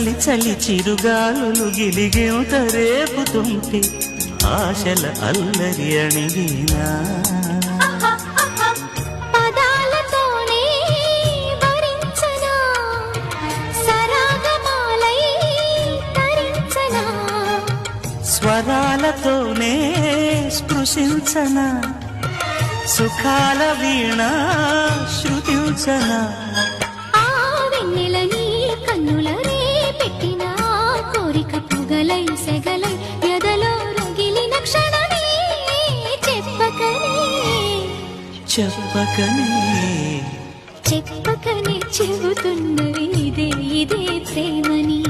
చలి చలి చిరుగాలులు గిలిగేంత రేపుతుంటే ఆశల అల్లరి అణిగినా స్వరాలతోనే స్పృశించనా సుఖాల వీణ శృతించనా ఆ వెన్నెల నీ కన్నుల రే పెట్టిన కోరిక పొగలై సెగలై ఎదలో రగిలిన క్షణమే చెప్పకనే చెప్పకనే చెప్పకనే చెబుతున్నవి ఇదే ఇదే ప్రేమని